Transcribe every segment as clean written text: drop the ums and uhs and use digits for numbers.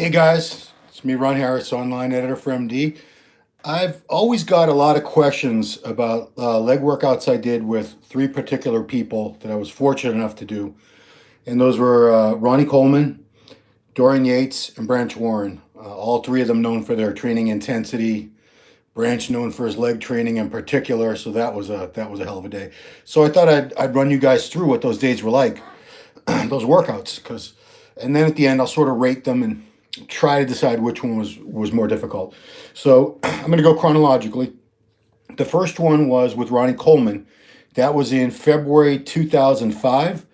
Hey guys, it's me, Ron Harris, online editor for MD. I've always got a lot of questions about leg workouts I did with three particular people that I was fortunate enough to do. And those were Ronnie Coleman, Dorian Yates, and Branch Warren. All three of them known for their training intensity. Branch known for his leg training in particular. So that was a hell of a day. So I thought I'd run you guys through what those days were like, those workouts, and then at the end I'll sort of rate them and try to decide which one was more difficult. So I'm going to go chronologically. The first one was with Ronnie Coleman. That was in February 2005.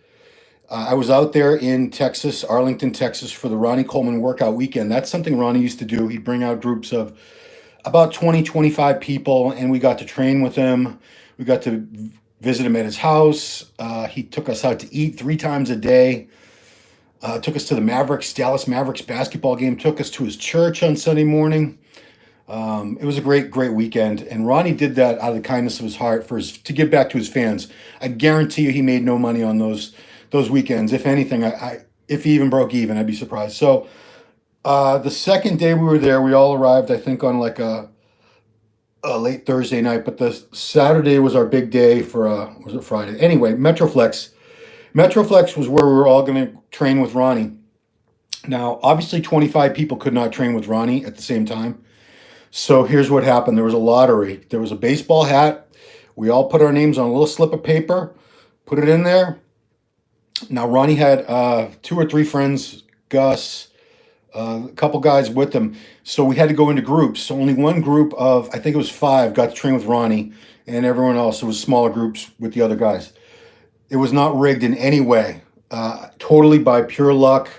I was out there in Texas, Arlington, Texas, for the Ronnie Coleman workout weekend. That's something Ronnie used to do. He'd bring out groups of about 20, 25 people, and we got to train with him. We got to visit him at his house. He took us out to eat 3 times a day. Took us to the Dallas Mavericks basketball game, took us to his church on Sunday morning. It was a great, great weekend. And Ronnie did that out of the kindness of his heart to give back to his fans. I guarantee you he made no money on those weekends. If anything, if he even broke even, I'd be surprised. So the second day we were there, we all arrived, I think, on like a late Thursday night. But the Saturday was our big day was it Friday? Anyway, Metroflex. Metroflex was where we were all going to train with Ronnie. Now, obviously, 25 people could not train with Ronnie at the same time. So here's what happened. There was a lottery. There was a baseball hat. We all put our names on a little slip of paper, put it in there. Now, Ronnie had 2 or 3 friends, Gus, a couple guys with him. So we had to go into groups. So only one group of, I think it was 5, got to train with Ronnie, and everyone else, it was smaller groups with the other guys. It was not rigged in any way. Totally by pure luck,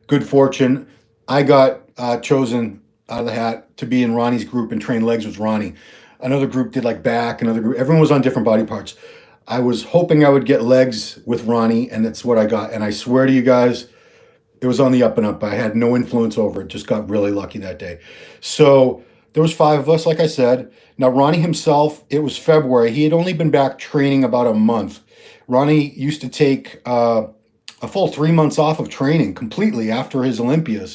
good fortune. I got chosen out of the hat to be in Ronnie's group and train legs with Ronnie. Another group did like back, another group, everyone was on different body parts. I was hoping I would get legs with Ronnie, and that's what I got. And I swear to you guys, it was on the up and up. I had no influence over it, just got really lucky that day. So there was 5 of us, like I said. Now Ronnie himself, it was February. He had only been back training about a month. Ronnie used to take a full 3 months off of training completely after his Olympia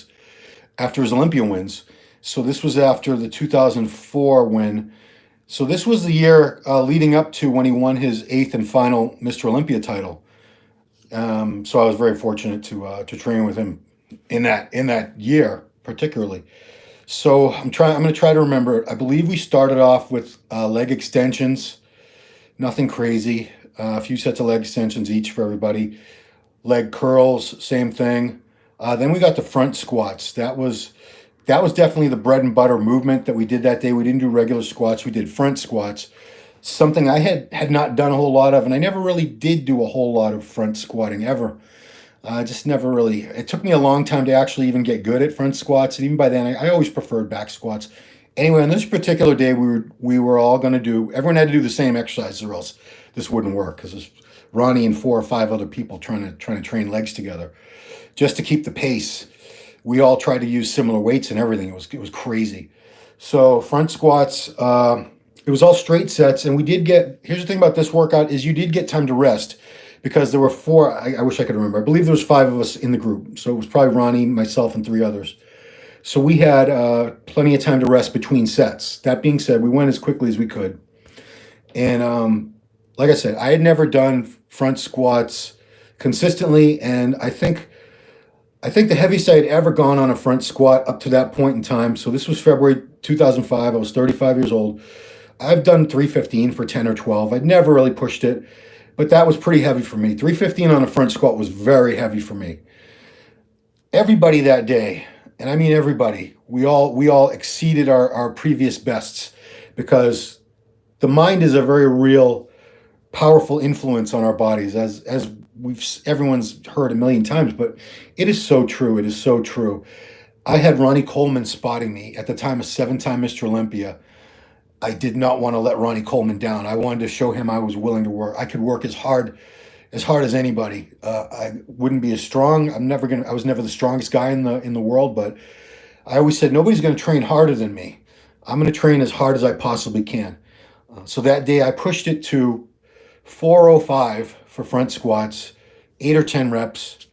wins. So this was after the 2004 win. So this was the year leading up to when he won his 8th and final Mr. Olympia title. So I was very fortunate to train with him in that year particularly. So I'm going to try to remember. I believe we started off with leg extensions, nothing crazy. A few sets of leg extensions each for everybody. Leg curls, same thing. Then we got the front squats. That was definitely the bread and butter movement that we did that day. We didn't do regular squats. We did front squats. Something I had not done a whole lot of, and I never really did do a whole lot of front squatting ever. Just never really. It took me a long time to actually even get good at front squats, and even by then, I always preferred back squats. Anyway, on this particular day, we were all going to do. Everyone had to do the same exercises, or else this wouldn't work, because there's Ronnie and 4 or 5 other people trying to train legs together, just to keep the pace. We all tried to use similar weights and everything. It was crazy. So front squats. It was all straight sets, and we did get. Here's the thing about this workout is you did get time to rest, because there were 4. I wish I could remember. I believe there was 5 of us in the group, so it was probably Ronnie, myself, and 3 others. So we had plenty of time to rest between sets. That being said, we went as quickly as we could. And like I said, I had never done front squats consistently, and I think the heaviest I had ever gone on a front squat up to that point in time. So this was February 2005. I was 35 years old. I've done 315 for 10 or 12. I'd never really pushed it, but that was pretty heavy for me. 315 on a front squat was very heavy for me. Everybody that day, and I mean everybody, we all exceeded our previous bests, because the mind is a very real, powerful influence on our bodies, as everyone's heard a million times, but it is so true. It is so true. I had Ronnie Coleman spotting me at the time, a 7-time Mr. Olympia. I did not want to let Ronnie Coleman down. I wanted to show him I was willing to work. I could work as hard as anybody. I wouldn't be as strong. I was never the strongest guy in the world, but I always said nobody's going to train harder than me. I'm going to train as hard as I possibly can. So that day I pushed it to 405 for front squats, 8 or 10 reps.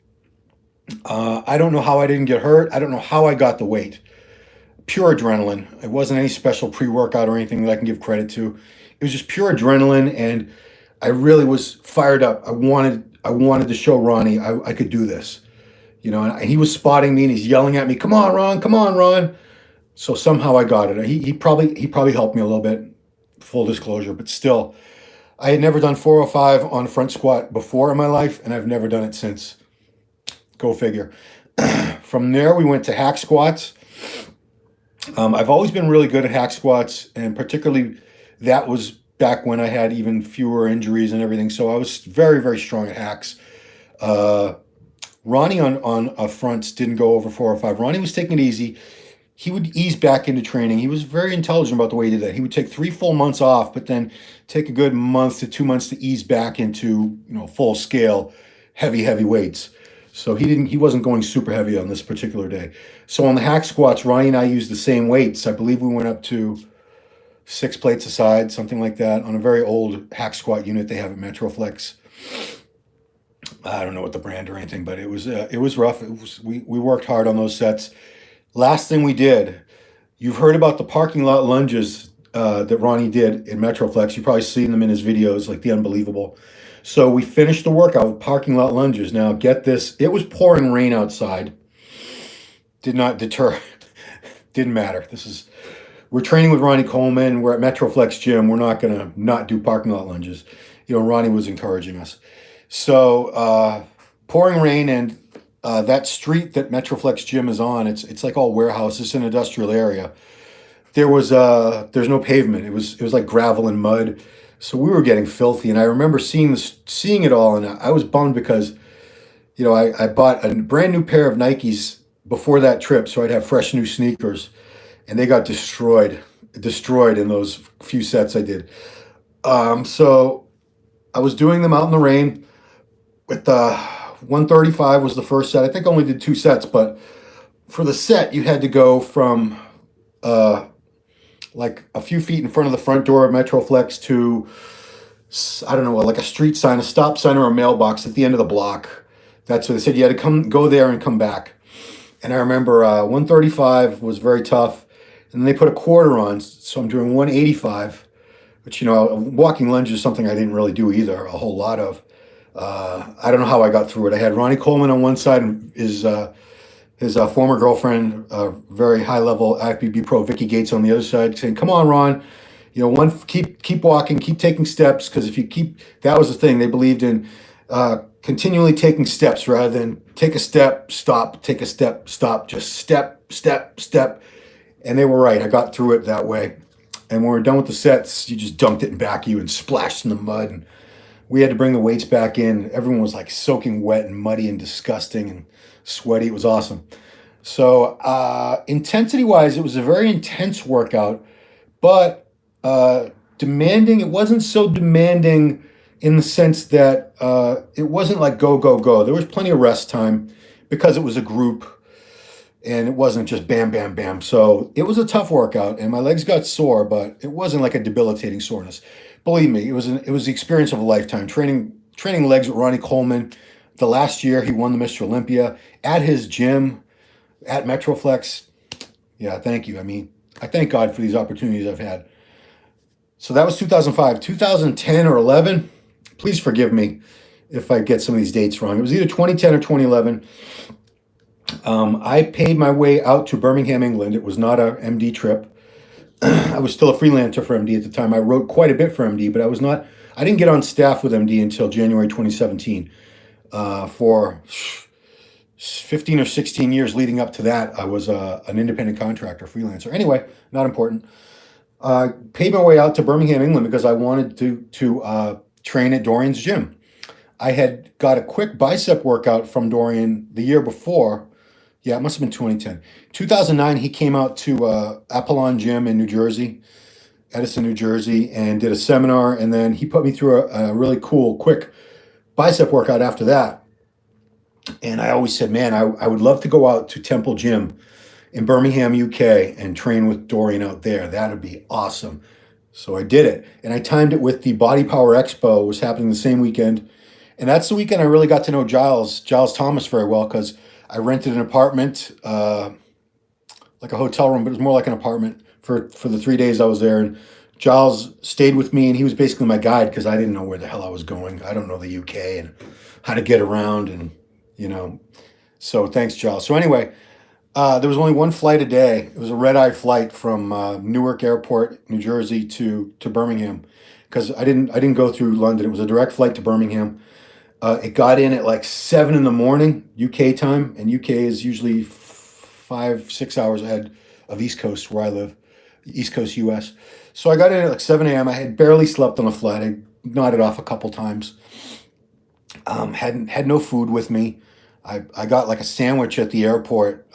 I don't know how I didn't get hurt. I don't know how I got the weight. Pure adrenaline. It wasn't any special pre-workout or anything that I can give credit to. It was just pure adrenaline, and I really was fired up. I wanted to show Ronnie I could do this. And he was spotting me and he's yelling at me, "Come on, Ron! Come on, Ron!" So somehow I got it. He probably helped me a little bit, full disclosure, but still, I had never done 405 on front squat before in my life, and I've never done it since. Go figure. From there, we went to hack squats. I've always been really good at hack squats, and particularly that was back when I had even fewer injuries and everything. So I was very, very strong at hacks. Uh, Ronnie on fronts didn't go over 405. Ronnie was taking it easy. He would ease back into training. He was very intelligent about the way he did that. He would take 3 full months off, but then take a good month to 2 months to ease back into full scale, heavy weights. So he wasn't going super heavy on this particular day. So on the hack squats, Ronnie and I used the same weights. I believe we went up to 6 plates a side, something like that, on a very old hack squat unit they have at Metroflex. I don't know what the brand or anything, but it was rough. We worked hard on those sets. Last thing we did, you've heard about the parking lot lunges that Ronnie did in Metroflex. You've probably seen them in his videos, like the Unbelievable. So we finished the workout with parking lot lunges. Now, get this, it was pouring rain outside. Did not deter. Didn't matter. We're training with Ronnie Coleman. We're at Metroflex Gym. We're not going to not do parking lot lunges. Ronnie was encouraging us. So pouring rain, and that street that Metroflex Gym is on, it's like all warehouses. It's an industrial area. There's no pavement. It was like gravel and mud. So we were getting filthy, and I remember seeing it all, and I was bummed because, I bought a brand new pair of Nikes before that trip, so I'd have fresh new sneakers, and they got destroyed in those few sets I did. So I was doing them out in the rain with 135 was the first set. I think I only did 2 sets, but for the set, you had to go from like a few feet in front of the front door of Metroflex to, I don't know, like a street sign, a stop sign, or a mailbox at the end of the block. That's what they said. You had to go there and come back. And I remember 135 was very tough. And then they put a quarter on, so I'm doing 185, which, walking lunge is something I didn't really do either, a whole lot of. I don't know how I got through it. I had Ronnie Coleman on one side and his former girlfriend, very high level IFBB pro Vicky Gates on the other side, saying, "Come on, Ron, keep walking, keep taking steps, because if you keep," that was the thing they believed in, continually taking steps rather than take a step, stop, take a step, stop, just step, step, step. And they were right. I got through it that way. And when we're done with the sets, you just dumped it in back of you and splashed in the mud. And we had to bring the weights back in. Everyone was like soaking wet and muddy and disgusting and sweaty. It was awesome. So intensity-wise, it was a very intense workout, but demanding. It wasn't so demanding in the sense that it wasn't like go, go, go. There was plenty of rest time because it was a group and it wasn't just bam, bam, bam. So it was a tough workout and my legs got sore, but it wasn't like a debilitating soreness. Believe me, it was the experience of a lifetime. Training legs with Ronnie Coleman. The last year he won the Mr. Olympia at his gym at Metroflex. Yeah, thank you. I mean, I thank God for these opportunities I've had. So that was 2005. 2010 or 11, please forgive me if I get some of these dates wrong. It was either 2010 or 2011. I paid my way out to Birmingham, England. It was not a MD trip. I was still a freelancer for MD at the time. I wrote quite a bit for MD, but I didn't get on staff with MD until January 2017. For 15 or 16 years leading up to that, I was an independent contractor, freelancer. Anyway, not important. Paid my way out to Birmingham, England because I wanted to train at Dorian's gym. I had got a quick bicep workout from Dorian the year before. Yeah, it must have been 2010. 2009, he came out to Apollon Gym in New Jersey, Edison, New Jersey, and did a seminar. And then he put me through a really cool, quick bicep workout after that. And I always said, man, I would love to go out to Temple Gym in Birmingham, UK, and train with Dorian out there. That would be awesome. So I did it. And I timed it with the Body Power Expo, was happening the same weekend. And that's the weekend I really got to know Giles Thomas very well, because I rented an apartment, like a hotel room, but it was more like an apartment for the 3 days I was there. And Giles stayed with me, and he was basically my guide because I didn't know where the hell I was going. I don't know the UK and how to get around, and you know. So thanks, Giles. So anyway, there was only one flight a day. It was a red-eye flight from Newark Airport, New Jersey, to Birmingham, because I didn't go through London. It was a direct flight to Birmingham. It got in at like 7 in the morning UK time, and UK is usually 5, 6 hours ahead of East Coast where I live, East Coast US. So I got in at like 7 a.m. I had barely slept on the flight. I nodded off a couple times. Had no food with me. I got like a sandwich at the airport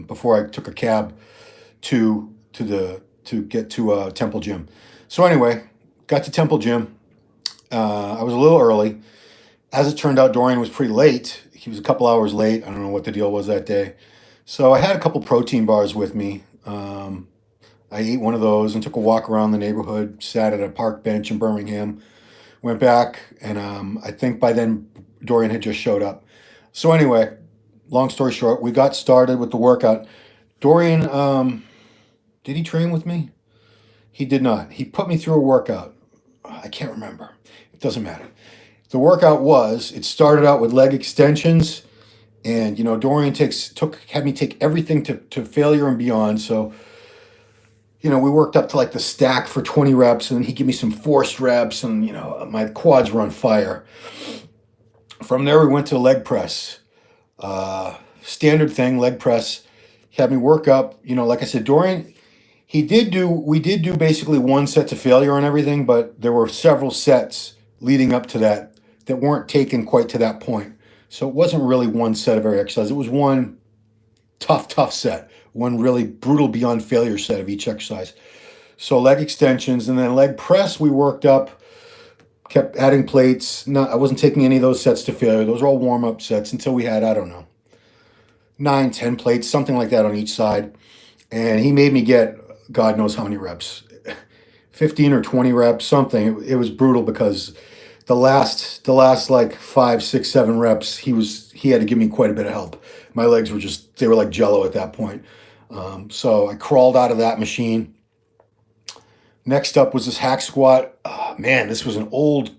before I took a cab to get to Temple Gym. So anyway, got to Temple Gym. I was a little early. As it turned out, Dorian was pretty late. He was a couple hours late. I don't know what the deal was that day. So I had a couple protein bars with me. I ate one of those and took a walk around the neighborhood, sat at a park bench in Birmingham, went back, and I think by then Dorian had just showed up. So anyway, long story short, we got started with the workout. Dorian, did he train with me? He did not. He put me through a workout. I can't remember. It doesn't matter. The workout it started out with leg extensions, and Dorian had me take everything to failure and beyond. So we worked up to like the stack for 20 reps, and then he'd give me some forced reps, and my quads were on fire. From there, we went to leg press. Standard thing, leg press. He had me work up. Like I said, Dorian, we did do basically one set to failure on everything, but there were several sets leading up to that weren't taken quite to that point. So it wasn't really one set of every exercise. It was one tough set, one really brutal beyond failure set of each exercise. So leg extensions, and then leg press, we worked up, kept adding plates. I wasn't taking any of those sets to failure. Those are all warm-up sets until we had, I don't know, 9, 10 plates, something like that on each side. And he made me get God knows how many reps, 15 or 20 reps, something. It was brutal because the last like 5, 6, 7 reps, he had to give me quite a bit of help. My legs they were like jello at that point. So I crawled out of that machine. Next up was this hack squat. Oh, man, this was an old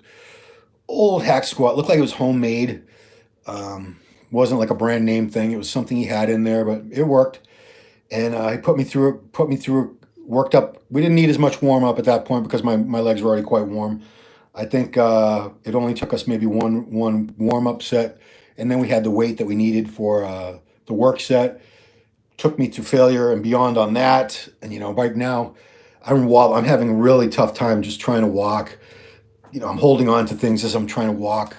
hack squat. Looked like it was homemade. Wasn't like a brand name thing. It was something he had in there, but it worked. And he put me through it, worked up. We didn't need as much warm up at that point because my legs were already quite warm. I think it only took us maybe one warm up set, and then we had the weight that we needed for the work set. Took me to failure and beyond on that. And right now, I'm having a really tough time just trying to walk. I'm holding on to things as I'm trying to walk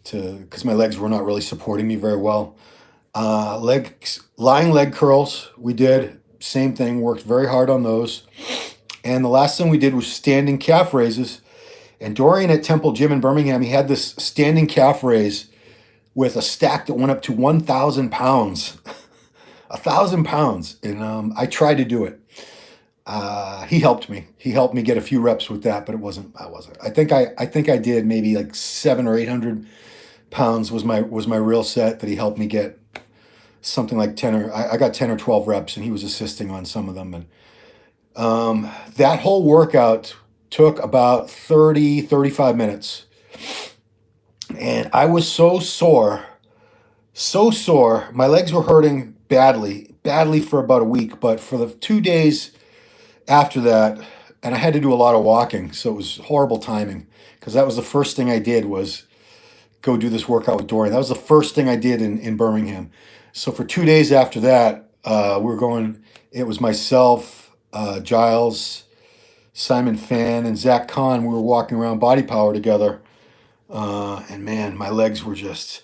because my legs were not really supporting me very well. Lying leg curls, we did. Same thing, worked very hard on those. And the last thing we did was standing calf raises. And Dorian at Temple Gym in Birmingham, he had this standing calf raise with a stack that went up to 1,000 pounds. 1,000 pounds. And I tried to do it. He helped me. He helped me get a few reps with that, but I wasn't. I think I did maybe like 700 or 800 pounds was my real set that he helped me get. Something like 10 or I got 10 or 12 reps, and he was assisting on some of them. And that whole workout took about 30, 35 minutes. And I was so sore. My legs were hurting badly for about a week. But for the 2 days after that, and I had to do a lot of walking, so it was horrible timing because that was the first thing I did was go do this workout with Dorian. That was the first thing I did in Birmingham. So for 2 days after that, it was myself, Giles, Simon Fan, and Zach Kahn. We were walking around Body Power together. And man, my legs were just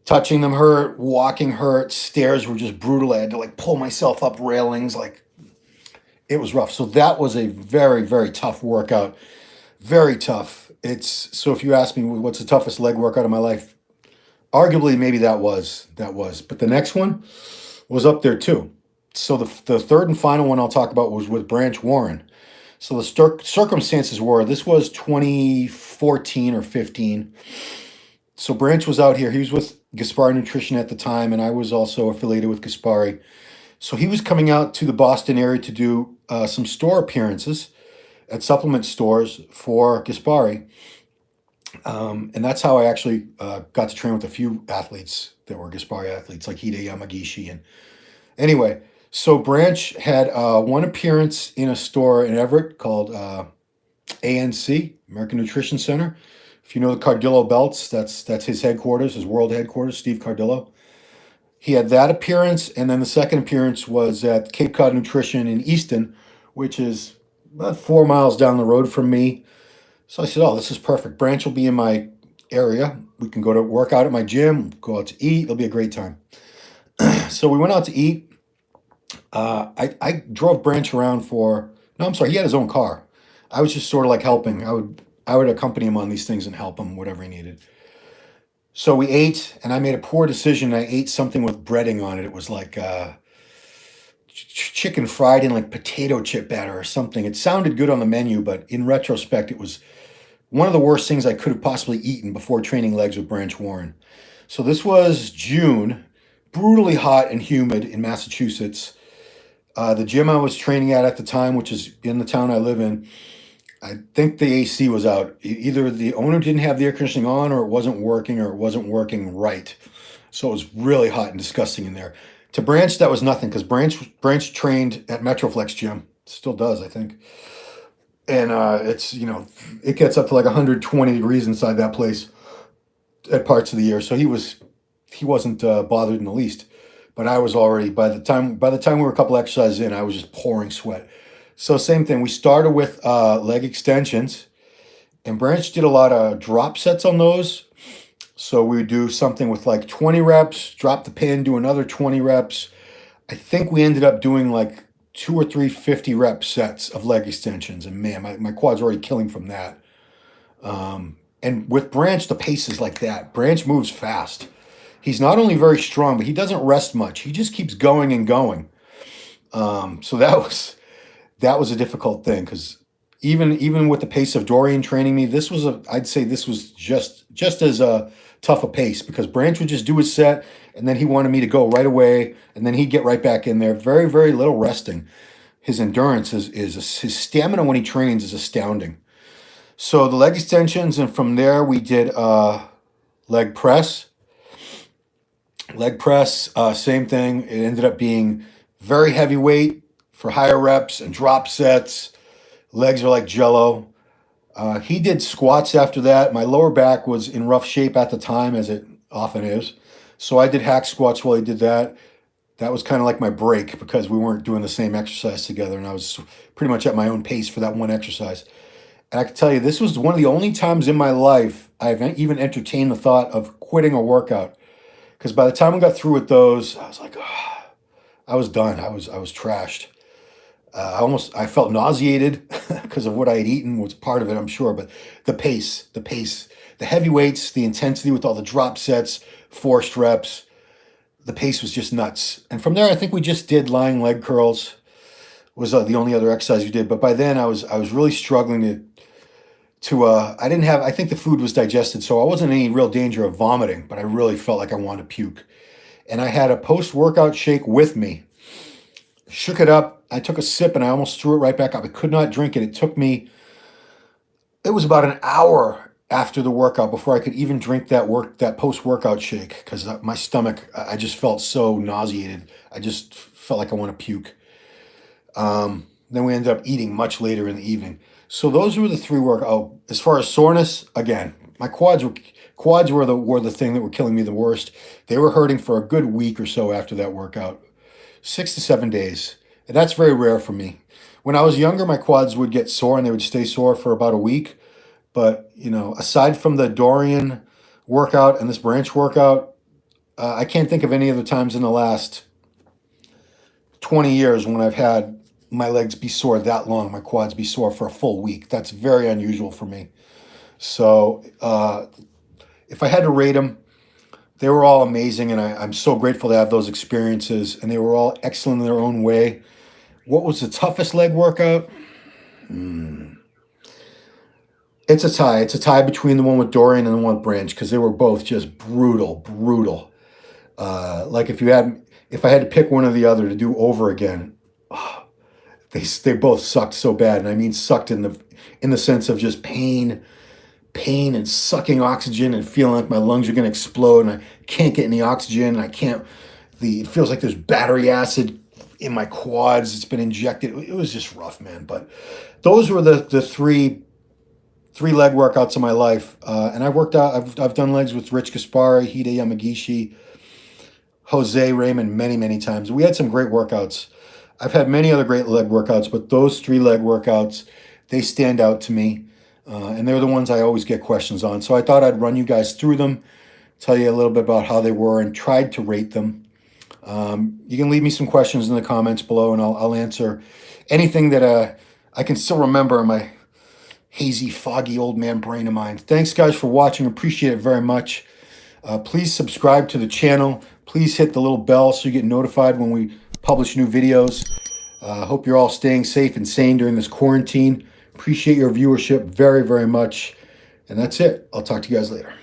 touching them hurt, walking hurt, stairs were just brutal. I had to like pull myself up railings. Like it was rough. So that was a very, very tough workout. Very tough. So if you ask me what's the toughest leg workout of my life, arguably maybe that was. But the next one was up there too. So the third and final one I'll talk about was with Branch Warren. So the circumstances were, this was 2014 or 15. So Branch was out here. He was with Gaspari Nutrition at the time, and I was also affiliated with Gaspari. So he was coming out to the Boston area to do some store appearances at supplement stores for Gaspari. And that's how I actually got to train with a few athletes that were Gaspari athletes, like Hide Yamagishi. And anyway, so Branch had one appearance in a store in Everett called ANC, American Nutrition Center. If you know the Cardillo belts, that's his headquarters, his world headquarters, Steve Cardillo. He had that appearance, and then the second appearance was at Cape Cod Nutrition in Easton, which is about 4 miles down the road from me. So I said, "Oh, this is perfect. Branch will be in my area. We can go to work out at my gym, go out to eat. It'll be a great time." So we went out to eat. I drove Branch around for. No, I'm sorry. He had his own car. I was just sort of like helping. I would accompany him on these things and help him whatever he needed. So we ate, and I made a poor decision. I ate something with breading on it. It was like chicken fried in like potato chip batter or something. It sounded good on the menu, but in retrospect, it was one of the worst things I could have possibly eaten before training legs with Branch Warren. So this was June, brutally hot and humid in Massachusetts. The gym I was training at the time, which is in the town I live in, I think the AC was out. Either the owner didn't have the air conditioning on, or it wasn't working right. So it was really hot and disgusting in there. To Branch, that was nothing because Branch trained at Metroflex Gym. Still does, I think. And it's, it gets up to like 120 degrees inside that place at parts of the year. So he wasn't bothered in the least. But I was already, by the time we were a couple exercises in, I was just pouring sweat. So same thing. We started with leg extensions, and Branch did a lot of drop sets on those. So we would do something with like 20 reps, drop the pin, do another 20 reps. I think we ended up doing like 2 or 3 50-rep sets of leg extensions. And man, my quads were already killing from that. And with Branch, the pace is like that. Branch moves fast. He's not only very strong, but he doesn't rest much. He just keeps going and going. So that was a difficult thing because even with the pace of Dorian training me, I'd say this was just as tough a pace because Branch would just do his set and then he wanted me to go right away and then he'd get right back in there. Very, very little resting. His endurance is his stamina when he trains is astounding. So the leg extensions, and from there we did leg press. Leg press, same thing. It ended up being very heavy weight for higher reps and drop sets. Legs are like jello. He did squats after that. My lower back was in rough shape at the time, as it often is. So I did hack squats while he did that. That was kind of like my break because we weren't doing the same exercise together, and I was pretty much at my own pace for that one exercise. And I can tell you, this was one of the only times in my life I've even entertained the thought of quitting a workout. Because by the time I got through with those, I was like, oh, I was done. I was trashed. I felt nauseated because of what I had eaten was part of it, I'm sure. But the pace, the heavy weights, the intensity with all the drop sets, forced reps, the pace was just nuts. And from there, I think we just did lying leg curls. Was the only other exercise we did. But by then, I was really struggling to I didn't have. I think the food was digested, so I wasn't in any real danger of vomiting. But I really felt like I wanted to puke. And I had a post-workout shake with me. Shook it up. I took a sip and I almost threw it right back up. I could not drink it. It was about an hour after the workout before I could even drink that post-workout shake because my stomach, I just felt so nauseated. I just felt like I want to puke. Then we ended up eating much later in the evening. So those were the three workouts. Oh, as far as soreness, again, my quads were the thing that were killing me the worst. They were hurting for a good week or so after that workout. 6 to 7 days. And that's very rare for me. When I was younger, my quads would get sore and they would stay sore for about a week. But, aside from the Dorian workout and this Branch workout, I can't think of any other times in the last 20 years when I've had my legs be sore that long, my quads be sore for a full week. That's very unusual for me. So if I had to rate them, they were all amazing, and I'm so grateful to have those experiences, and they were all excellent in their own way. What was the toughest leg workout? It It's a tie. It's a tie between the one with Dorian and the one with Branch because they were both just brutal, brutal. Like if I had to pick one or the other to do over again, oh, they both sucked so bad, and I mean sucked in the sense of just pain and sucking oxygen and feeling like my lungs are going to explode and I can't get any oxygen and I can't. It feels like there's battery acid in my quads. It's been injected. It was just rough, man. But those were the three leg workouts of my life, and I worked out. I've done legs with Rich Gaspari, Hide Yamagishi, Jose Raymond many times. We had some great workouts. I've had many other great leg workouts, but those 3 leg workouts, they stand out to me, and they're the ones I always get questions on. So I thought I'd run you guys through them, tell you a little bit about how they were, and tried to rate them. You can leave me some questions in the comments below, and I'll answer anything that I can still remember in my hazy, foggy old man brain of mine. Thanks, guys, for watching. Appreciate it very much. Please subscribe to the channel. Please hit the little bell so you get notified when we publish new videos. Hope you're all staying safe and sane during this quarantine. Appreciate your viewership very much. And that's it. I'll talk to you guys later.